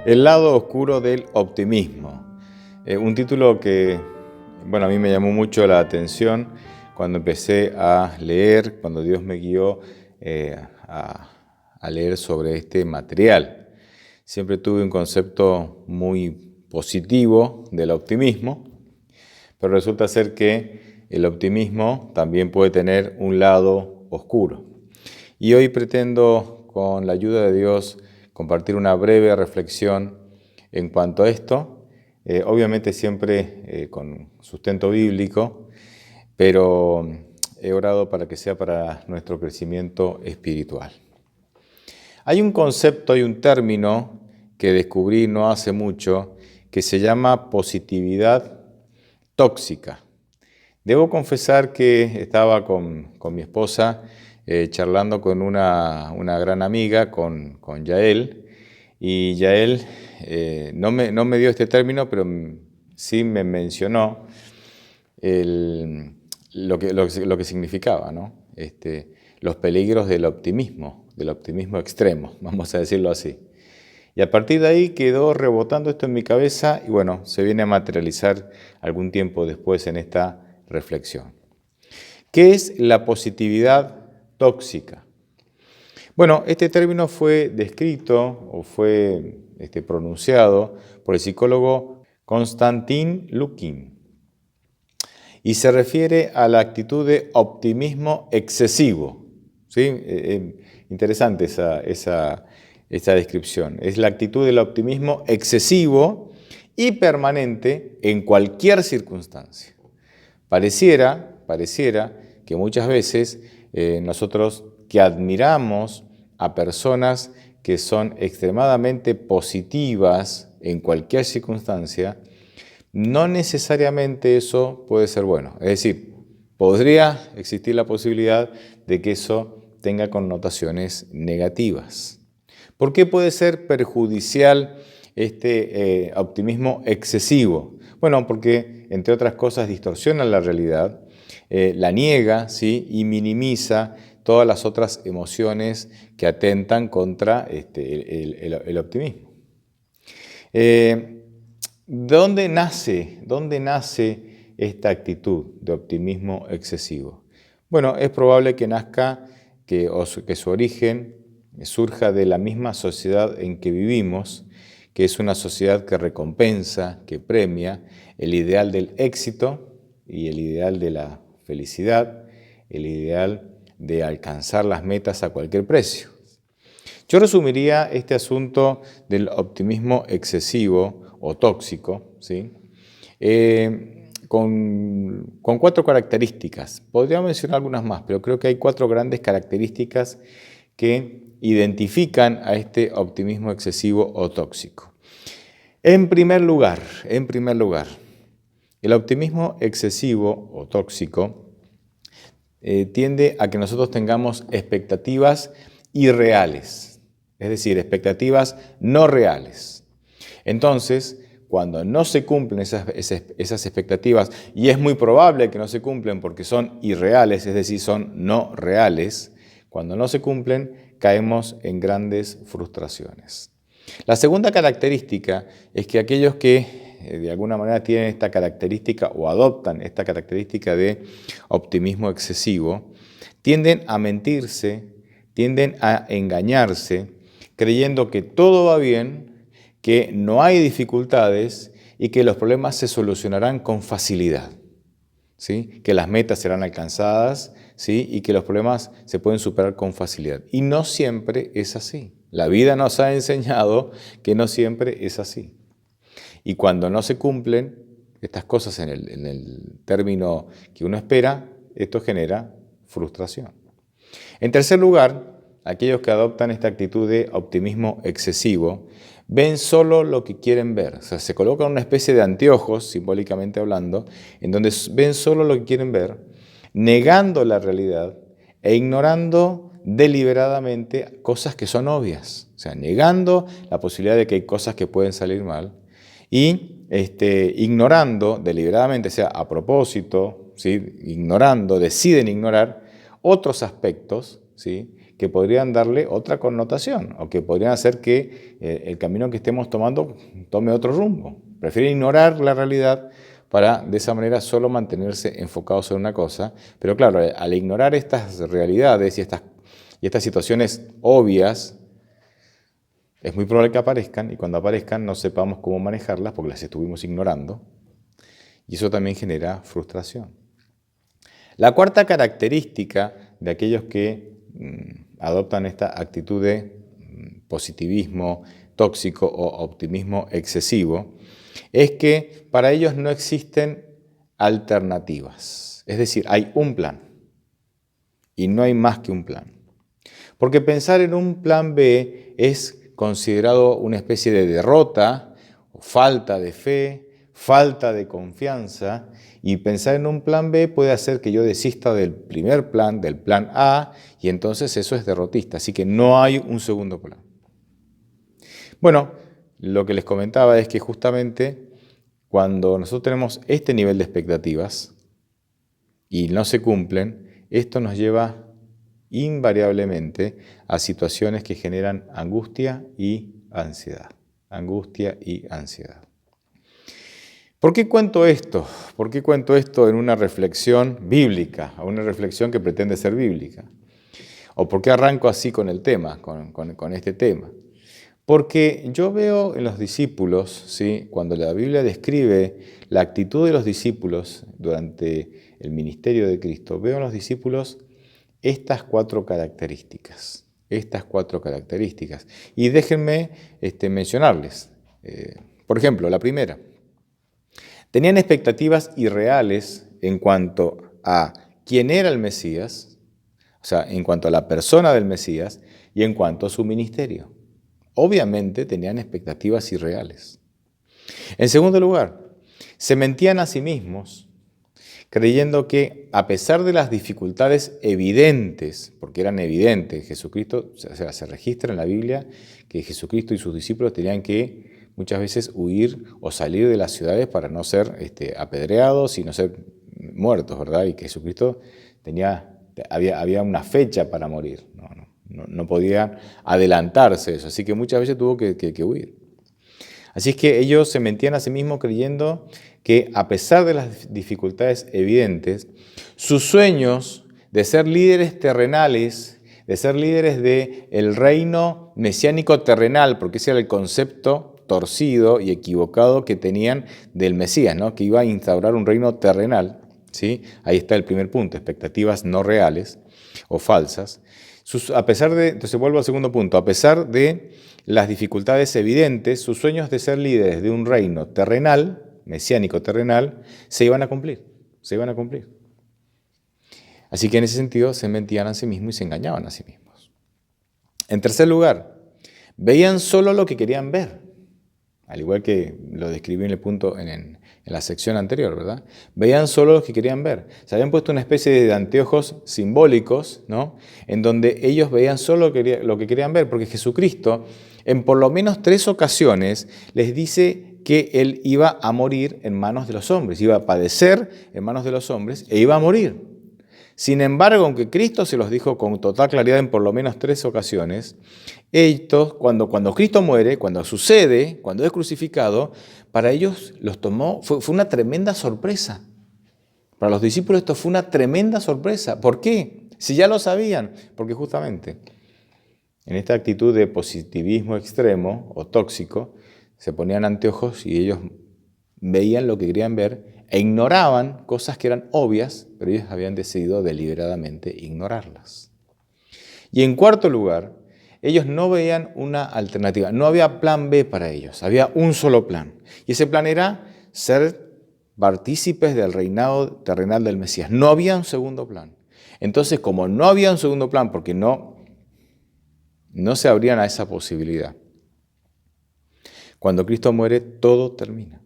El lado oscuro del optimismo. Un título que, a mí me llamó mucho la atención cuando empecé a leer, cuando Dios me guió a leer sobre este material. Siempre tuve un concepto muy positivo del optimismo, pero resulta ser que el optimismo también puede tener un lado oscuro. Y hoy pretendo, con la ayuda de Dios, compartir una breve reflexión en cuanto a esto, obviamente siempre con sustento bíblico, pero he orado para que sea para nuestro crecimiento espiritual. Hay un concepto, hay un término que descubrí no hace mucho que se llama positividad tóxica. Debo confesar que estaba con mi esposa charlando con una gran amiga, con Yael, y Yael no me dio este término, pero sí me mencionó lo que significaba, ¿no? Los peligros del optimismo extremo, vamos a decirlo así. Y a partir de ahí quedó rebotando esto en mi cabeza y se viene a materializar algún tiempo después en esta reflexión. ¿Qué es la positividad tóxica? Este término fue descrito o fue pronunciado por el psicólogo Konstantin Lukin y se refiere a la actitud de optimismo excesivo. ¿Sí? Interesante esa descripción. Es la actitud del optimismo excesivo y permanente en cualquier circunstancia. Pareciera que muchas veces nosotros que admiramos a personas que son extremadamente positivas en cualquier circunstancia, no necesariamente eso puede ser bueno. Es decir, podría existir la posibilidad de que eso tenga connotaciones negativas. ¿Por qué puede ser perjudicial este optimismo excesivo? Porque, entre otras cosas, distorsiona la realidad, la niega, ¿sí? Y minimiza todas las otras emociones que atentan contra el optimismo. ¿Dónde nace esta actitud de optimismo excesivo? Es probable que nazca, que su origen surja de la misma sociedad en que vivimos, que es una sociedad que recompensa, que premia el ideal del éxito y el ideal de la felicidad, el ideal de alcanzar las metas a cualquier precio. Yo resumiría este asunto del optimismo excesivo o tóxico, ¿sí? Con 4 características. Podría mencionar algunas más, pero creo que hay 4 grandes características que identifican a este optimismo excesivo o tóxico. En primer lugar, el optimismo excesivo o tóxico tiende a que nosotros tengamos expectativas irreales, es decir, expectativas no reales. Entonces, cuando no se cumplen esas expectativas, y es muy probable que no se cumplen porque son irreales, es decir, son no reales, cuando no se cumplen, caemos en grandes frustraciones. La segunda característica es que aquellos que de alguna manera tienen esta característica o adoptan esta característica de optimismo excesivo, tienden a mentirse, tienden a engañarse, creyendo que todo va bien, que no hay dificultades y que los problemas se solucionarán con facilidad, ¿sí? Que las metas serán alcanzadas, ¿sí? Y que los problemas se pueden superar con facilidad. Y no siempre es así. La vida nos ha enseñado que no siempre es así. Y cuando no se cumplen estas cosas en el término que uno espera, esto genera frustración. En tercer lugar, aquellos que adoptan esta actitud de optimismo excesivo ven solo lo que quieren ver. O sea, se colocan una especie de anteojos, simbólicamente hablando, en donde ven solo lo que quieren ver, negando la realidad e ignorando deliberadamente cosas que son obvias. O sea, negando la posibilidad de que hay cosas que pueden salir mal y ignorando deliberadamente, o sea, a propósito, ¿sí? Deciden ignorar otros aspectos, ¿sí?, que podrían darle otra connotación o que podrían hacer que el camino que estemos tomando tome otro rumbo. Prefieren ignorar la realidad para de esa manera solo mantenerse enfocados en una cosa. Pero claro, al ignorar estas realidades y estas situaciones obvias, es muy probable que aparezcan y cuando aparezcan no sepamos cómo manejarlas porque las estuvimos ignorando. Y eso también genera frustración. La cuarta característica de aquellos que adoptan esta actitud de positivismo tóxico o optimismo excesivo es que para ellos no existen alternativas. Es decir, hay un plan y no hay más que un plan. Porque pensar en un plan B es considerado una especie de derrota, o falta de fe, falta de confianza, y pensar en un plan B puede hacer que yo desista del primer plan, del plan A, y entonces eso es derrotista, así que no hay un segundo plan. Bueno, lo que les comentaba es que justamente cuando nosotros tenemos este nivel de expectativas y no se cumplen, esto nos lleva invariablemente a situaciones que generan angustia y ansiedad. Angustia y ansiedad. ¿Por qué cuento esto? ¿Por qué cuento esto en una reflexión bíblica, o una reflexión que pretende ser bíblica? ¿O por qué arranco así con el tema, con este tema? Porque yo veo en los discípulos, ¿sí?, cuando la Biblia describe la actitud de los discípulos durante el ministerio de Cristo, veo en los discípulos estas cuatro características. Y déjenme mencionarles. Por ejemplo, la primera. Tenían expectativas irreales en cuanto a quién era el Mesías, o sea, en cuanto a la persona del Mesías y en cuanto a su ministerio. Obviamente tenían expectativas irreales. En segundo lugar, se mentían a sí mismos, creyendo que a pesar de las dificultades evidentes, porque eran evidentes, Jesucristo, o sea, se registra en la Biblia que Jesucristo y sus discípulos tenían que muchas veces huir o salir de las ciudades para no ser apedreados y no ser muertos, ¿verdad? Y que Jesucristo había una fecha para morir, no podía adelantarse eso, así que muchas veces tuvo que huir. Así es que ellos se mentían a sí mismos creyendo que a pesar de las dificultades evidentes, sus sueños de ser líderes terrenales, de ser líderes del reino mesiánico terrenal, porque ese era el concepto torcido y equivocado que tenían del Mesías, ¿no?, que iba a instaurar un reino terrenal, ¿sí? Ahí está el primer punto, expectativas no reales o falsas. Entonces vuelvo al segundo punto, a pesar de las dificultades evidentes, sus sueños de ser líderes de un reino terrenal, mesiánico terrenal, se iban a cumplir. Así que en ese sentido se mentían a sí mismos y se engañaban a sí mismos. En tercer lugar, veían solo lo que querían ver, al igual que lo describí en el punto en la sección anterior, ¿verdad? Veían solo lo que querían ver. Se habían puesto una especie de anteojos simbólicos, ¿no?, en donde ellos veían solo lo que querían ver, porque Jesucristo en por lo menos 3 ocasiones les dice que Él iba a morir en manos de los hombres, iba a padecer en manos de los hombres e iba a morir. Sin embargo, aunque Cristo se los dijo con total claridad en por lo menos 3 ocasiones, estos, cuando Cristo muere, cuando sucede, cuando es crucificado, para ellos fue una tremenda sorpresa. Para los discípulos esto fue una tremenda sorpresa. ¿Por qué? Si ya lo sabían, porque justamente en esta actitud de positivismo extremo o tóxico, se ponían anteojos y ellos veían lo que querían ver e ignoraban cosas que eran obvias, pero ellos habían decidido deliberadamente ignorarlas. Y en cuarto lugar, ellos no veían una alternativa, no había plan B para ellos, había un solo plan. Y ese plan era ser partícipes del reinado terrenal del Mesías. No había un segundo plan. Entonces, como no había un segundo plan, porque no se abrían a esa posibilidad, cuando Cristo muere, todo termina.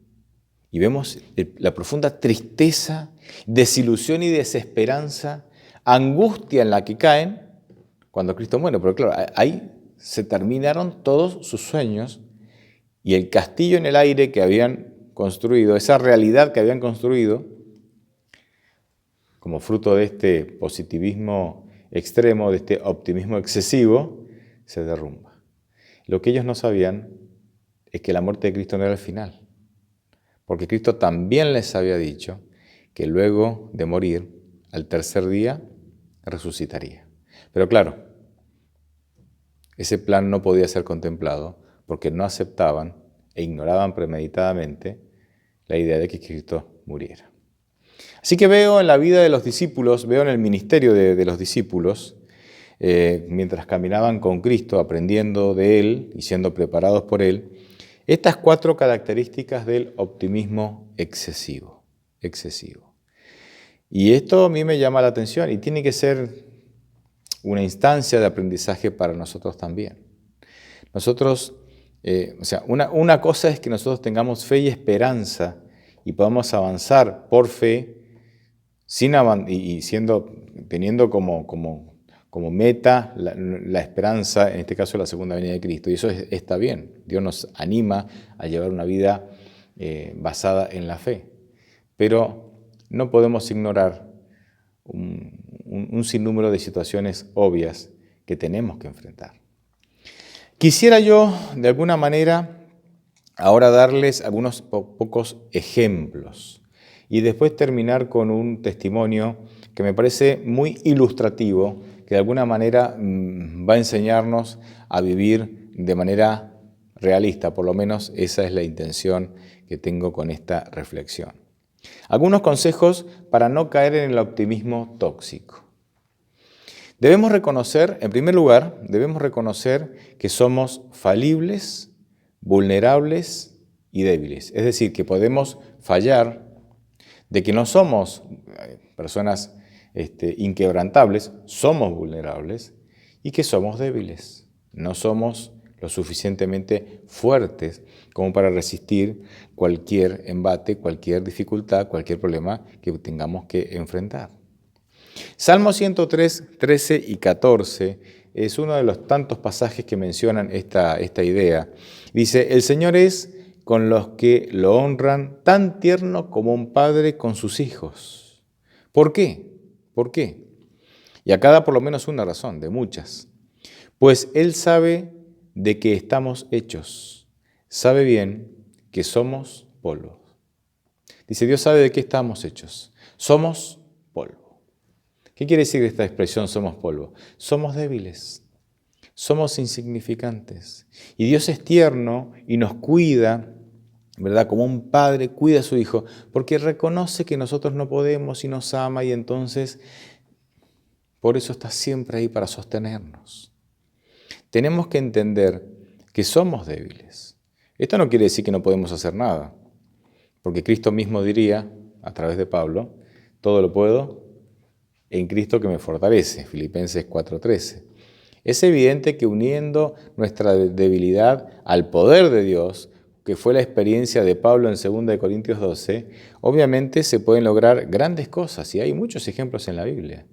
Y vemos la profunda tristeza, desilusión y desesperanza, angustia en la que caen cuando Cristo muere. Pero claro, ahí se terminaron todos sus sueños y el castillo en el aire que habían construido, esa realidad que habían construido, como fruto de este positivismo extremo, de este optimismo excesivo, se derrumba. Lo que ellos no sabían es que la muerte de Cristo no era el final, porque Cristo también les había dicho que luego de morir, al tercer día, resucitaría. Pero claro, ese plan no podía ser contemplado porque no aceptaban e ignoraban premeditadamente la idea de que Cristo muriera. Así que veo en la vida de los discípulos, veo en el ministerio de los discípulos, mientras caminaban con Cristo, aprendiendo de Él y siendo preparados por Él, estas 4 características del optimismo excesivo. Y esto a mí me llama la atención y tiene que ser una instancia de aprendizaje para nosotros también. Nosotros, una cosa es que nosotros tengamos fe y esperanza y podamos avanzar por fe teniendo como meta la esperanza, en este caso la segunda venida de Cristo. Y eso está bien. Dios nos anima a llevar una vida basada en la fe. Pero no podemos ignorar un sinnúmero de situaciones obvias que tenemos que enfrentar. Quisiera yo, de alguna manera, ahora darles algunos pocos ejemplos y después terminar con un testimonio que me parece muy ilustrativo, que de alguna manera va a enseñarnos a vivir de manera realista, por lo menos esa es la intención que tengo con esta reflexión. Algunos consejos para no caer en el optimismo tóxico. Debemos reconocer, en primer lugar, que somos falibles, vulnerables y débiles. Es decir, que podemos fallar, de que no somos personas inquebrantables, somos vulnerables y que somos débiles. No somos lo suficientemente fuertes como para resistir cualquier embate, cualquier dificultad, cualquier problema que tengamos que enfrentar. Salmo 103, 13 y 14 es uno de los tantos pasajes que mencionan esta idea. Dice, el Señor es con los que lo honran tan tierno como un padre con sus hijos. ¿Por qué? Y acá da por lo menos una razón, de muchas. Pues Él sabe de qué estamos hechos. Sabe bien que somos polvo. Dice, Dios sabe de qué estamos hechos. Somos polvo. ¿Qué quiere decir esta expresión somos polvo? Somos débiles, somos insignificantes. Y Dios es tierno y nos cuida, ¿verdad? Como un padre cuida a su hijo, porque reconoce que nosotros no podemos y nos ama y entonces por eso está siempre ahí para sostenernos. Tenemos que entender que somos débiles. Esto no quiere decir que no podemos hacer nada, porque Cristo mismo diría, a través de Pablo, todo lo puedo en Cristo que me fortalece, Filipenses 4:13. Es evidente que uniendo nuestra debilidad al poder de Dios, que fue la experiencia de Pablo en 2 Corintios 12, obviamente se pueden lograr grandes cosas, y hay muchos ejemplos en la Biblia,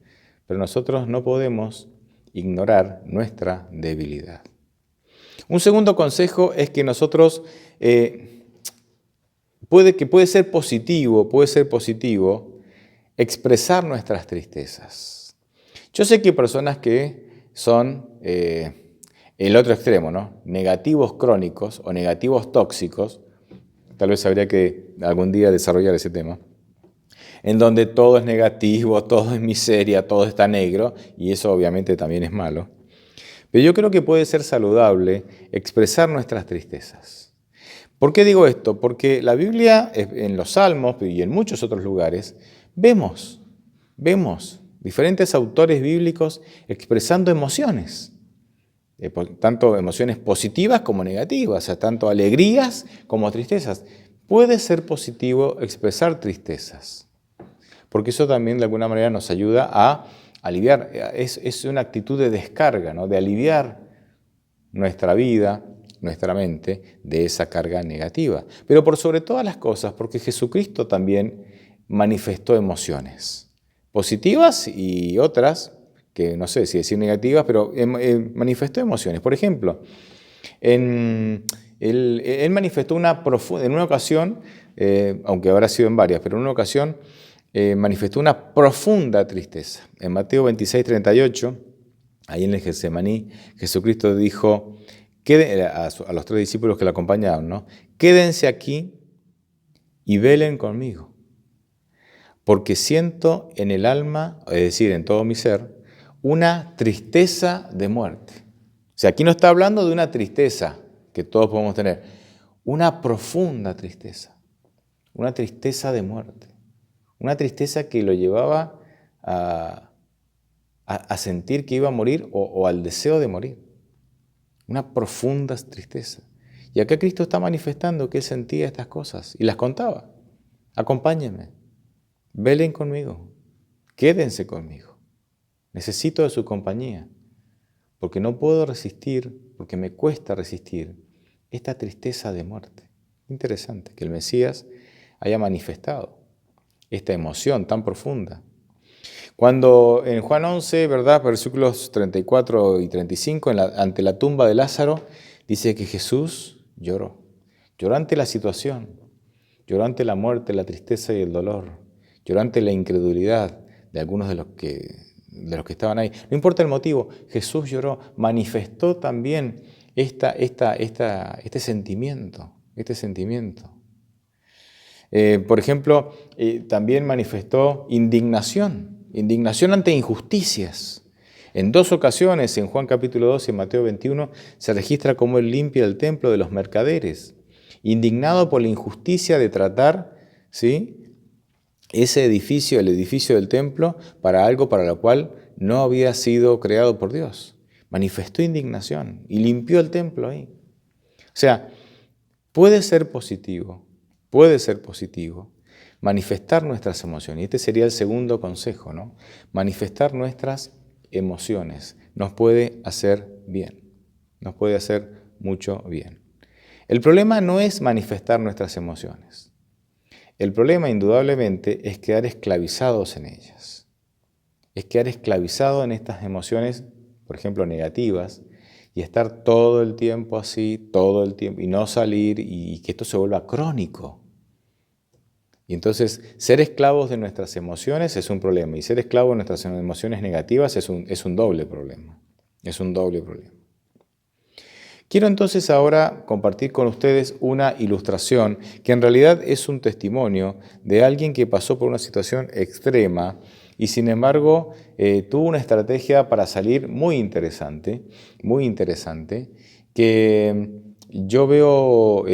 pero nosotros no podemos ignorar nuestra debilidad. Un segundo consejo es que nosotros, puede ser positivo expresar nuestras tristezas. Yo sé que hay personas que son el otro extremo, ¿no? Negativos crónicos o negativos tóxicos, tal vez habría que algún día desarrollar ese tema, en donde todo es negativo, todo es miseria, todo está negro, y eso obviamente también es malo. Pero yo creo que puede ser saludable expresar nuestras tristezas. ¿Por qué digo esto? Porque la Biblia, en los Salmos y en muchos otros lugares, vemos diferentes autores bíblicos expresando emociones, tanto emociones positivas como negativas, o sea, tanto alegrías como tristezas. Puede ser positivo expresar tristezas, porque eso también de alguna manera nos ayuda a aliviar, es una actitud de descarga, ¿no? De aliviar nuestra vida, nuestra mente, de esa carga negativa. Pero por sobre todas las cosas, porque Jesucristo también manifestó emociones positivas y otras, que no sé si decir negativas, pero manifestó emociones. Por ejemplo, él manifestó en una ocasión, aunque habrá sido en varias, pero en una ocasión, manifestó una profunda tristeza. En Mateo 26:38, ahí en el Getsemaní, Jesucristo dijo a los 3 discípulos que lo acompañaban, ¿no? Quédense aquí y velen conmigo, porque siento en el alma, es decir, en todo mi ser, una tristeza de muerte. O sea, aquí no está hablando de una tristeza que todos podemos tener, una profunda tristeza, una tristeza de muerte, una tristeza que lo llevaba a sentir que iba a morir o al deseo de morir, una profunda tristeza. Y acá Cristo está manifestando que Él sentía estas cosas y las contaba. Acompáñenme, velen conmigo, quédense conmigo. Necesito de su compañía, porque no puedo resistir, porque me cuesta resistir esta tristeza de muerte. Interesante que el Mesías haya manifestado esta emoción tan profunda. Cuando en Juan 11, ¿verdad? Versículos 34 y 35, ante la tumba de Lázaro, dice que Jesús lloró. Lloró ante la situación, lloró ante la muerte, la tristeza y el dolor, lloró ante la incredulidad de algunos de los que estaban ahí. No importa el motivo, Jesús lloró, manifestó también este sentimiento. Por ejemplo, también manifestó indignación ante injusticias. En 2 ocasiones, en Juan capítulo 2 y en Mateo 21, se registra cómo Él limpia el templo de los mercaderes, indignado por la injusticia de tratar, ¿sí?, ese edificio, el edificio del templo, para algo para lo cual no había sido creado por Dios. Manifestó indignación y limpió el templo ahí. O sea, puede ser positivo manifestar nuestras emociones. Y este sería el segundo consejo, ¿no? Manifestar nuestras emociones nos puede hacer bien, nos puede hacer mucho bien. El problema no es manifestar nuestras emociones. El problema, indudablemente, es quedar esclavizados en ellas. Es quedar esclavizado en estas emociones, por ejemplo, negativas, y estar todo el tiempo así, todo el tiempo, y no salir, y que esto se vuelva crónico. Y entonces, ser esclavos de nuestras emociones es un problema, y ser esclavos de nuestras emociones negativas es un doble problema. Es un doble problema. Quiero entonces ahora compartir con ustedes una ilustración que en realidad es un testimonio de alguien que pasó por una situación extrema y sin embargo tuvo una estrategia para salir muy interesante, que yo veo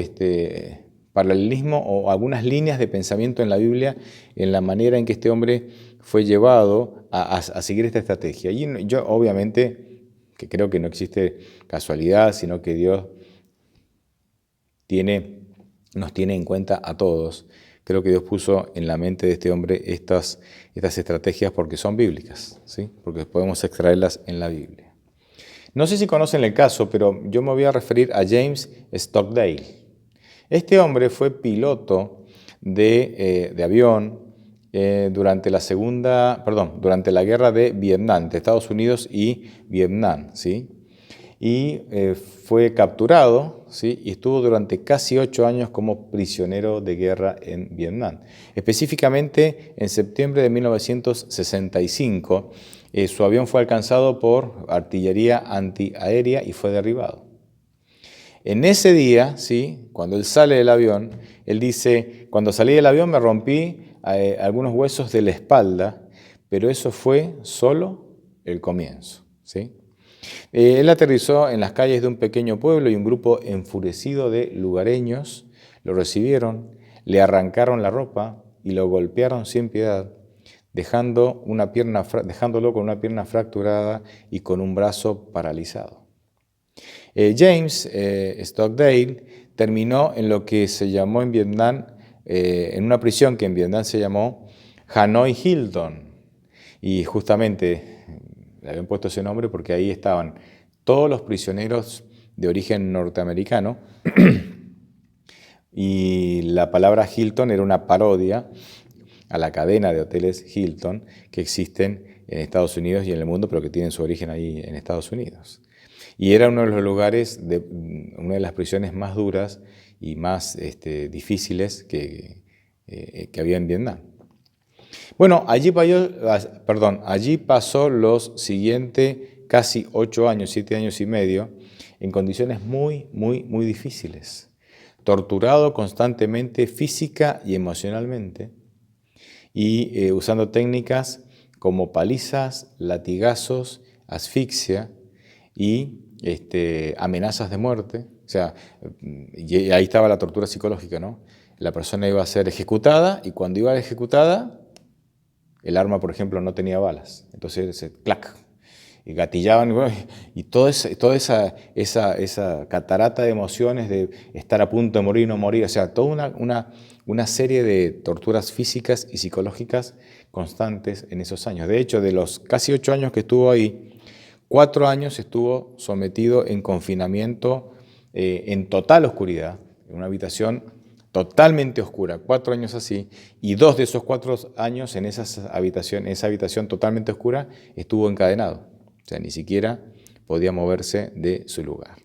paralelismo o algunas líneas de pensamiento en la Biblia en la manera en que este hombre fue llevado a seguir esta estrategia. Y yo obviamente que creo que no existe casualidad, sino que Dios nos tiene en cuenta a todos. Creo que Dios puso en la mente de este hombre estas estrategias porque son bíblicas, ¿sí? Porque podemos extraerlas en la Biblia. No sé si conocen el caso, pero yo me voy a referir a James Stockdale. Este hombre fue piloto de avión durante la guerra de Vietnam, entre Estados Unidos y Vietnam, ¿sí? Y fue capturado, ¿sí? Y estuvo durante casi 8 años como prisionero de guerra en Vietnam. Específicamente, en septiembre de 1965, su avión fue alcanzado por artillería antiaérea y fue derribado. En ese día, ¿sí?, cuando él sale del avión, él dice, cuando salí del avión me rompí algunos huesos de la espalda, pero eso fue solo el comienzo, ¿sí? Él aterrizó en las calles de un pequeño pueblo y un grupo enfurecido de lugareños lo recibieron, le arrancaron la ropa y lo golpearon sin piedad, dejándolo con una pierna fracturada y con un brazo paralizado. James Stockdale terminó en lo que se llamó en Vietnam, en una prisión que en Vietnam se llamó Hanoi Hilton. Y justamente le habían puesto ese nombre porque ahí estaban todos los prisioneros de origen norteamericano y la palabra Hilton era una parodia a la cadena de hoteles Hilton que existen en Estados Unidos y en el mundo, pero que tienen su origen ahí en Estados Unidos. Y era uno de los lugares, una de las prisiones más duras y más difíciles que había en Vietnam. Bueno, allí pasó los siguientes casi 8 años, 7 años y medio, en condiciones muy, muy, muy difíciles, torturado constantemente física y emocionalmente, y usando técnicas como palizas, latigazos, asfixia y amenazas de muerte. O sea, y ahí estaba la tortura psicológica, ¿no? La persona iba a ser ejecutada y cuando iba a ser ejecutada, el arma, por ejemplo, no tenía balas. Entonces, clac, y gatillaban y toda esa catarata de emociones de estar a punto de morir y no morir. O sea, toda una serie de torturas físicas y psicológicas constantes en esos años. De hecho, de los casi 8 años que estuvo ahí, 4 años estuvo sometido en confinamiento en total oscuridad, en una habitación totalmente oscura, 4 años así, y 2 de esos 4 años en esa habitación totalmente oscura estuvo encadenado. O sea, ni siquiera podía moverse de su lugar.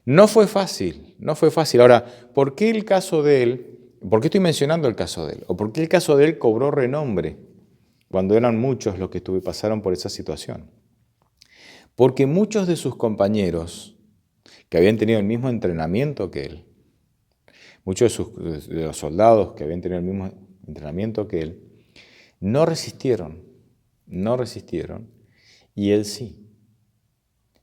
No fue fácil, no fue fácil. Ahora, ¿por qué el caso de él? ¿Por qué estoy mencionando el caso de él? ¿O por qué el caso de él cobró renombre cuando eran muchos los que pasaron por esa situación? Porque muchos de sus compañeros que habían tenido el mismo entrenamiento que él, muchos de los soldados que habían tenido el mismo entrenamiento que él, no resistieron, y él sí.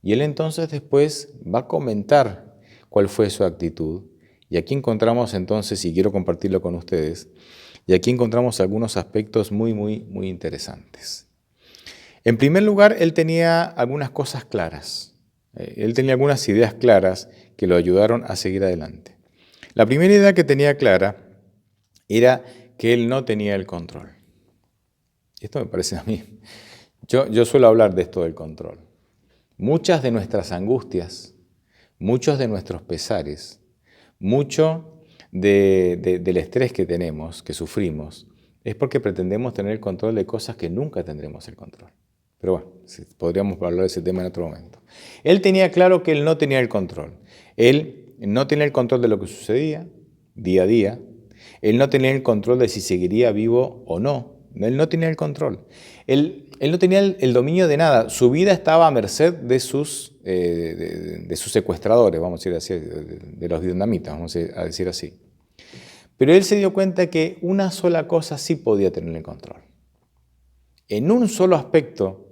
Y él entonces después va a comentar cuál fue su actitud. Y aquí encontramos entonces, y quiero compartirlo con ustedes, y aquí encontramos algunos aspectos muy, muy, muy interesantes. En primer lugar, él tenía algunas cosas claras. Él tenía algunas ideas claras que lo ayudaron a seguir adelante. La primera idea que tenía clara era que él no tenía el control. Esto me parece a mí. Yo suelo hablar de esto del control. Muchas de nuestras angustias, muchos de nuestros pesares, mucho del estrés que tenemos, que sufrimos, es porque pretendemos tener el control de cosas que nunca tendremos el control. Pero bueno, podríamos hablar de ese tema en otro momento. Él tenía claro que él no tenía el control. Él no tenía el control de lo que sucedía día a día. Él no tenía el control de si seguiría vivo o no. Él no tenía el control. Él no tenía el dominio de nada. Su vida estaba a merced de sus secuestradores, vamos a decir así, de los vietnamitas, vamos a decir así. Pero él se dio cuenta que una sola cosa sí podía tener el control. En un solo aspecto,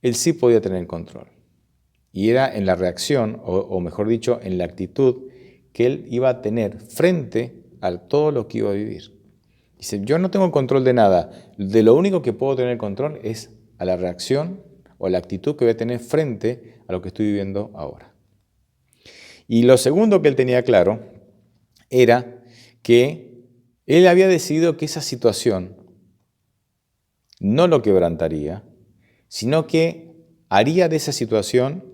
él sí podía tener el control. Y era en la reacción, o mejor dicho, en la actitud que él iba a tener frente a todo lo que iba a vivir. Dice, yo no tengo control de nada. De lo único que puedo tener control es a la reacción o a la actitud que voy a tener frente a lo que estoy viviendo ahora. Y lo segundo que él tenía claro era que él había decidido que esa situación no lo quebrantaría, sino que haría de esa situación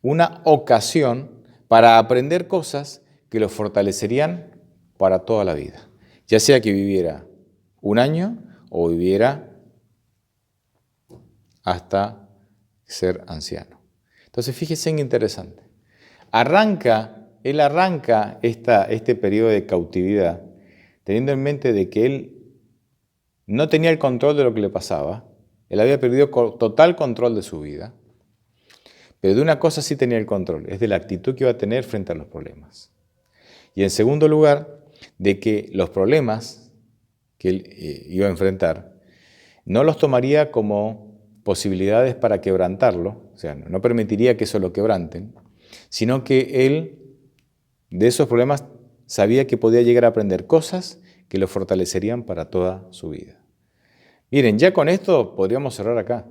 una ocasión para aprender cosas que lo fortalecerían para toda la vida. Ya sea que viviera 1 año o viviera hasta ser anciano. Entonces, fíjense en interesante. Él arranca este periodo de cautividad teniendo en mente de que él no tenía el control de lo que le pasaba. Él había perdido total control de su vida. Pero de una cosa sí tenía el control, es de la actitud que iba a tener frente a los problemas. Y en segundo lugar, de que los problemas que él iba a enfrentar no los tomaría como posibilidades para quebrantarlo, o sea, no permitiría que eso lo quebranten, sino que él de esos problemas sabía que podía llegar a aprender cosas que lo fortalecerían para toda su vida. Miren, ya con esto podríamos cerrar acá.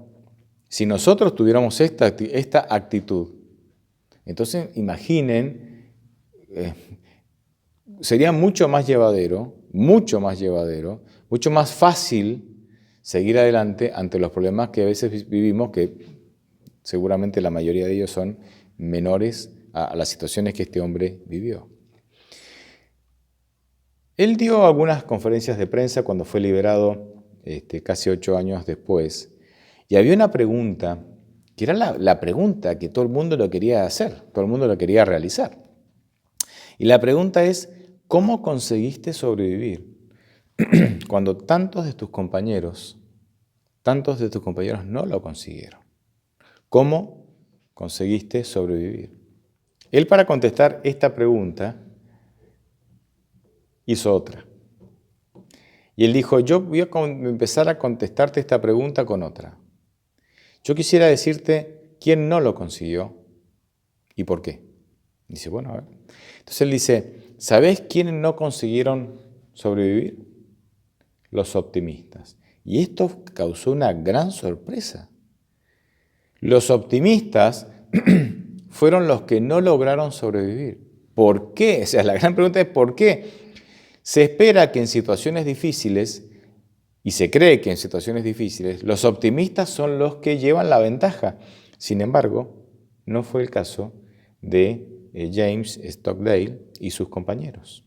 Si nosotros tuviéramos esta actitud, entonces imaginen, sería mucho más llevadero, mucho más fácil seguir adelante ante los problemas que a veces vivimos, que seguramente la mayoría de ellos son menores a las situaciones que este hombre vivió. Él dio algunas conferencias de prensa cuando fue liberado casi 8 años después, y había una pregunta, que era la pregunta que todo el mundo lo quería hacer, todo el mundo lo quería realizar. Y la pregunta es, ¿cómo conseguiste sobrevivir cuando tantos de tus compañeros no lo consiguieron? ¿Cómo conseguiste sobrevivir? Él, para contestar esta pregunta, hizo otra. Y él dijo, yo voy a empezar a contestarte esta pregunta con otra. Yo quisiera decirte quién no lo consiguió y por qué. Dice, bueno, a ver. Entonces él dice, ¿sabés quiénes no consiguieron sobrevivir? Los optimistas. Y esto causó una gran sorpresa. Los optimistas fueron los que no lograron sobrevivir. ¿Por qué? O sea, la gran pregunta es ¿por qué? Se espera que en situaciones difíciles, y se cree que en situaciones difíciles, los optimistas son los que llevan la ventaja. Sin embargo, no fue el caso de James Stockdale y sus compañeros.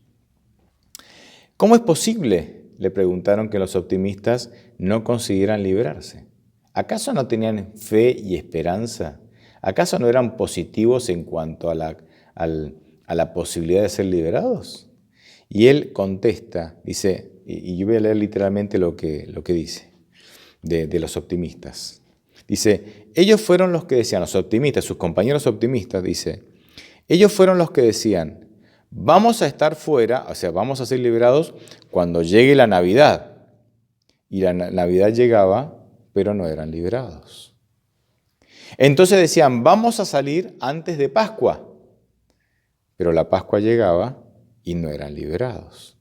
¿Cómo es posible? Le preguntaron, que los optimistas no consiguieran liberarse. ¿Acaso no tenían fe y esperanza? ¿Acaso no eran positivos en cuanto a la posibilidad de ser liberados? Y él contesta, dice, y yo voy a leer literalmente lo que dice de los optimistas. Dice, ellos fueron los que decían, los optimistas, sus compañeros optimistas, dice, ellos fueron los que decían, vamos a estar fuera, o sea, vamos a ser liberados cuando llegue la Navidad. Y la Navidad llegaba, pero no eran liberados. Entonces decían, vamos a salir antes de Pascua. Pero la Pascua llegaba y no eran liberados.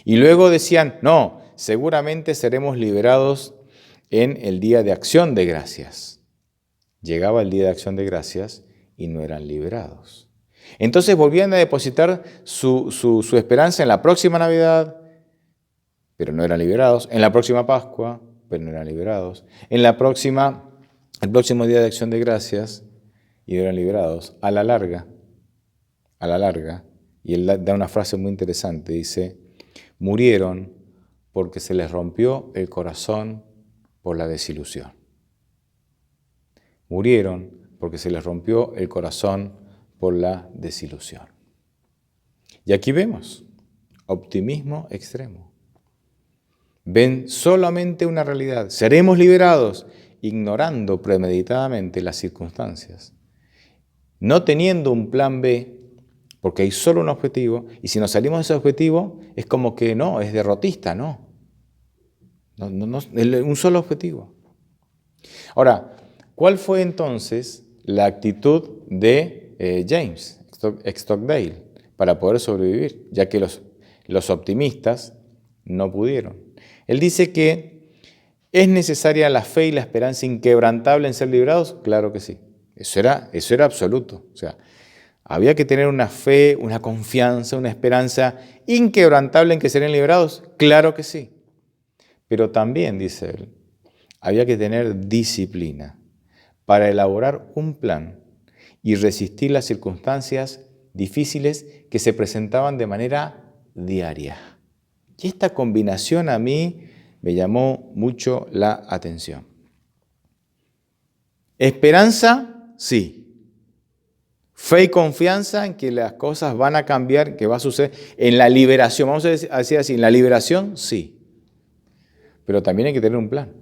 Y luego decían, no, seguramente seremos liberados en el Día de Acción de Gracias. Llegaba el Día de Acción de Gracias y no eran liberados. Entonces volvían a depositar su esperanza en la próxima Navidad, pero no eran liberados. En la próxima Pascua, pero no eran liberados. En el próximo Día de Acción de Gracias, y no eran liberados. A la larga, y él da una frase muy interesante, dice, murieron porque se les rompió el corazón por la desilusión. Murieron porque se les rompió el corazón por la desilusión. Y aquí vemos optimismo extremo. Ven solamente una realidad. Seremos liberados, ignorando premeditadamente las circunstancias. No teniendo un plan B, porque hay solo un objetivo, y si nos salimos de ese objetivo, es como que no, es derrotista, no. Un solo objetivo. Ahora, ¿cuál fue entonces la actitud de James Stockdale para poder sobrevivir? Ya que los optimistas no pudieron. Él dice que ¿es necesaria la fe y la esperanza inquebrantable en ser librados? Claro que sí. Eso era absoluto. O sea, había que tener una fe, una confianza, una esperanza inquebrantable en que serían liberados. Claro que sí. Pero también, dice él, había que tener disciplina para elaborar un plan y resistir las circunstancias difíciles que se presentaban de manera diaria. Y esta combinación a mí me llamó mucho la atención. Esperanza, sí. Fe y confianza en que las cosas van a cambiar, que va a suceder. En la liberación, vamos a decir así, en la liberación, sí. Pero también hay que tener un plan.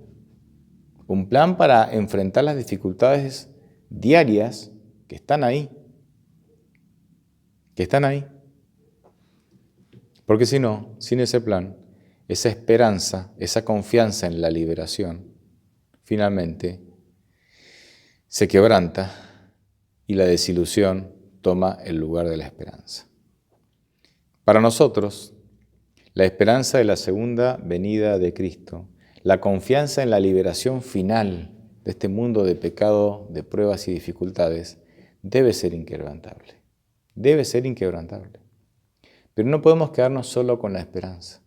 Un plan para enfrentar las dificultades diarias que están ahí. Porque si no, sin ese plan, esa esperanza, esa confianza en la liberación, finalmente se quebranta y la desilusión toma el lugar de la esperanza. Para nosotros, la esperanza de la segunda venida de Cristo, la confianza en la liberación final de este mundo de pecado, de pruebas y dificultades, debe ser inquebrantable. Debe ser inquebrantable. Pero no podemos quedarnos solo con la esperanza.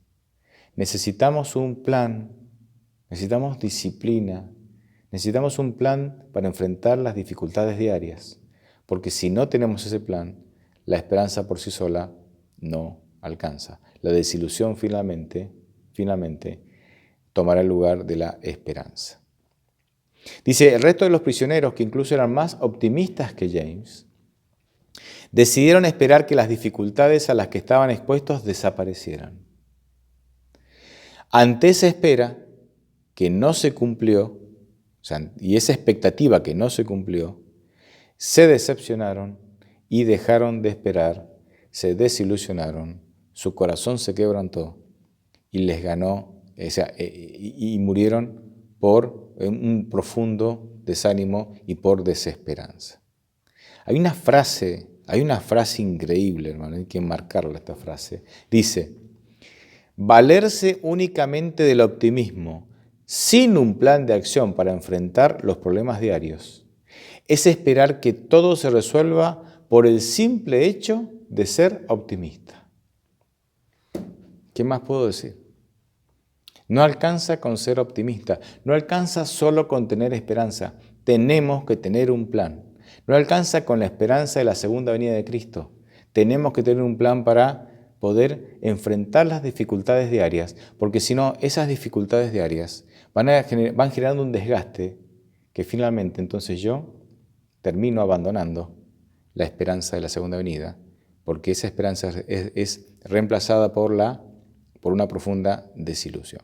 Necesitamos un plan, necesitamos disciplina, necesitamos un plan para enfrentar las dificultades diarias. Porque si no tenemos ese plan, la esperanza por sí sola no alcanza. La desilusión finalmente tomará el lugar de la esperanza. Dice, el resto de los prisioneros, que incluso eran más optimistas que James, decidieron esperar que las dificultades a las que estaban expuestos desaparecieran. Ante esa espera que no se cumplió, y esa expectativa que no se cumplió, se decepcionaron y dejaron de esperar, se desilusionaron, su corazón se quebrantó y les ganó, y murieron por un profundo desánimo y por desesperanza. Hay una frase increíble, hermano, hay que enmarcarla esta frase. Dice, valerse únicamente del optimismo sin un plan de acción para enfrentar los problemas diarios es esperar que todo se resuelva por el simple hecho de ser optimista. ¿Qué más puedo decir? No alcanza con ser optimista, no alcanza solo con tener esperanza, tenemos que tener un plan. No alcanza con la esperanza de la segunda venida de Cristo, tenemos que tener un plan para poder enfrentar las dificultades diarias, porque si no, esas dificultades diarias van generando un desgaste que finalmente entonces yo termino abandonando la esperanza de la segunda venida, porque esa esperanza es reemplazada por una profunda desilusión.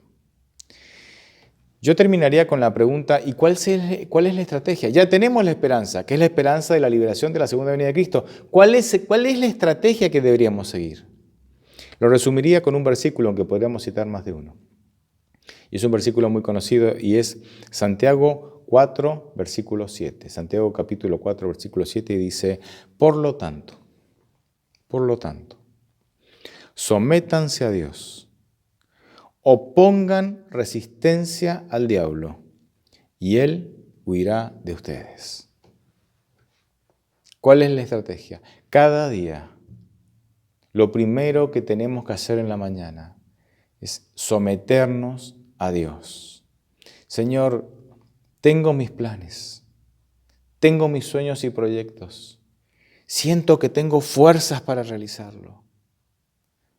Yo terminaría con la pregunta, ¿y cuál es la estrategia? Ya tenemos la esperanza, que es la esperanza de la liberación de la segunda venida de Cristo. ¿Cuál es la estrategia que deberíamos seguir? Lo resumiría con un versículo, aunque podríamos citar más de uno. Y es un versículo muy conocido y es Santiago 4, versículo 7. Santiago capítulo 4, versículo 7 y dice, por lo tanto, sométanse a Dios, opongan resistencia al diablo y él huirá de ustedes. ¿Cuál es la estrategia? Cada día, lo primero que tenemos que hacer en la mañana es someternos a Dios. Señor, tengo mis planes, tengo mis sueños y proyectos, siento que tengo fuerzas para realizarlo,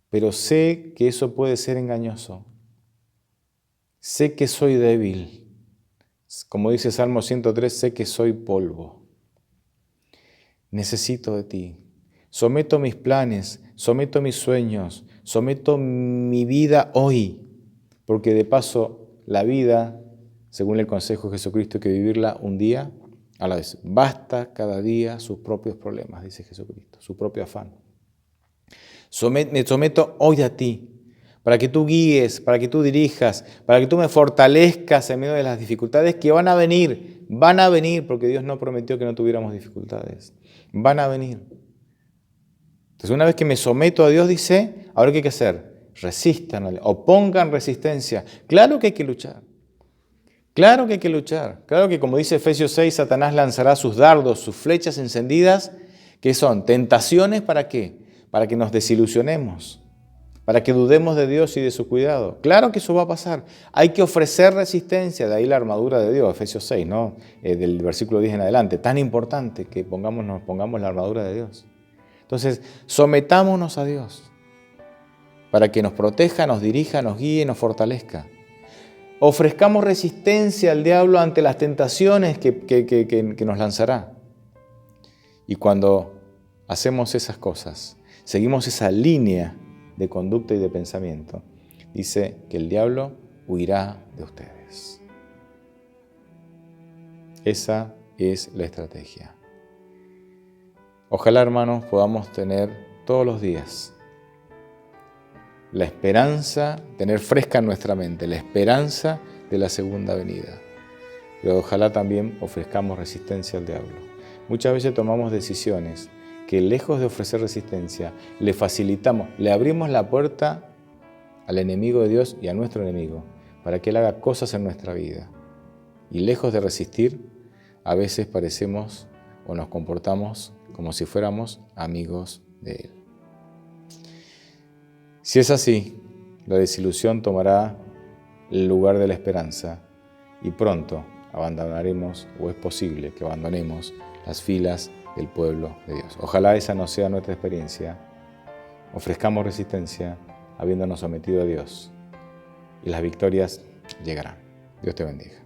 pero sé que eso puede ser engañoso, sé que soy débil, como dice Salmo 103, sé que soy polvo, necesito de ti, someto mis planes, someto mis sueños, someto mi vida hoy, porque de paso la vida, según el consejo de Jesucristo, hay que vivirla un día a la vez. Basta cada día sus propios problemas, dice Jesucristo, su propio afán. Me someto hoy a ti, para que tú guíes, para que tú dirijas, para que tú me fortalezcas en medio de las dificultades que van a venir, porque Dios no prometió que no tuviéramos dificultades, van a venir. Entonces, una vez que me someto a Dios, dice, ahora ¿qué hay que hacer? Resistan, opongan resistencia. Claro que hay que luchar. Claro que hay que luchar. Claro que, como dice Efesios 6, Satanás lanzará sus dardos, sus flechas encendidas, que son tentaciones, ¿para qué? Para que nos desilusionemos, para que dudemos de Dios y de su cuidado. Claro que eso va a pasar. Hay que ofrecer resistencia, de ahí la armadura de Dios, Efesios 6, ¿no? Del versículo 10 en adelante. Tan importante que nos pongamos la armadura de Dios. Entonces, sometámonos a Dios para que nos proteja, nos dirija, nos guíe, nos fortalezca. Ofrezcamos resistencia al diablo ante las tentaciones que nos lanzará. Y cuando hacemos esas cosas, seguimos esa línea de conducta y de pensamiento, dice que el diablo huirá de ustedes. Esa es la estrategia. Ojalá, hermanos, podamos tener todos los días la esperanza, tener fresca en nuestra mente, la esperanza de la segunda venida. Pero ojalá también ofrezcamos resistencia al diablo. Muchas veces tomamos decisiones que, lejos de ofrecer resistencia, le abrimos la puerta al enemigo de Dios y a nuestro enemigo, para que Él haga cosas en nuestra vida. Y lejos de resistir, a veces parecemos o nos comportamos como si fuéramos amigos de Él. Si es así, la desilusión tomará el lugar de la esperanza y pronto abandonaremos, o es posible que abandonemos, las filas del pueblo de Dios. Ojalá esa no sea nuestra experiencia. Ofrezcamos resistencia habiéndonos sometido a Dios y las victorias llegarán. Dios te bendiga.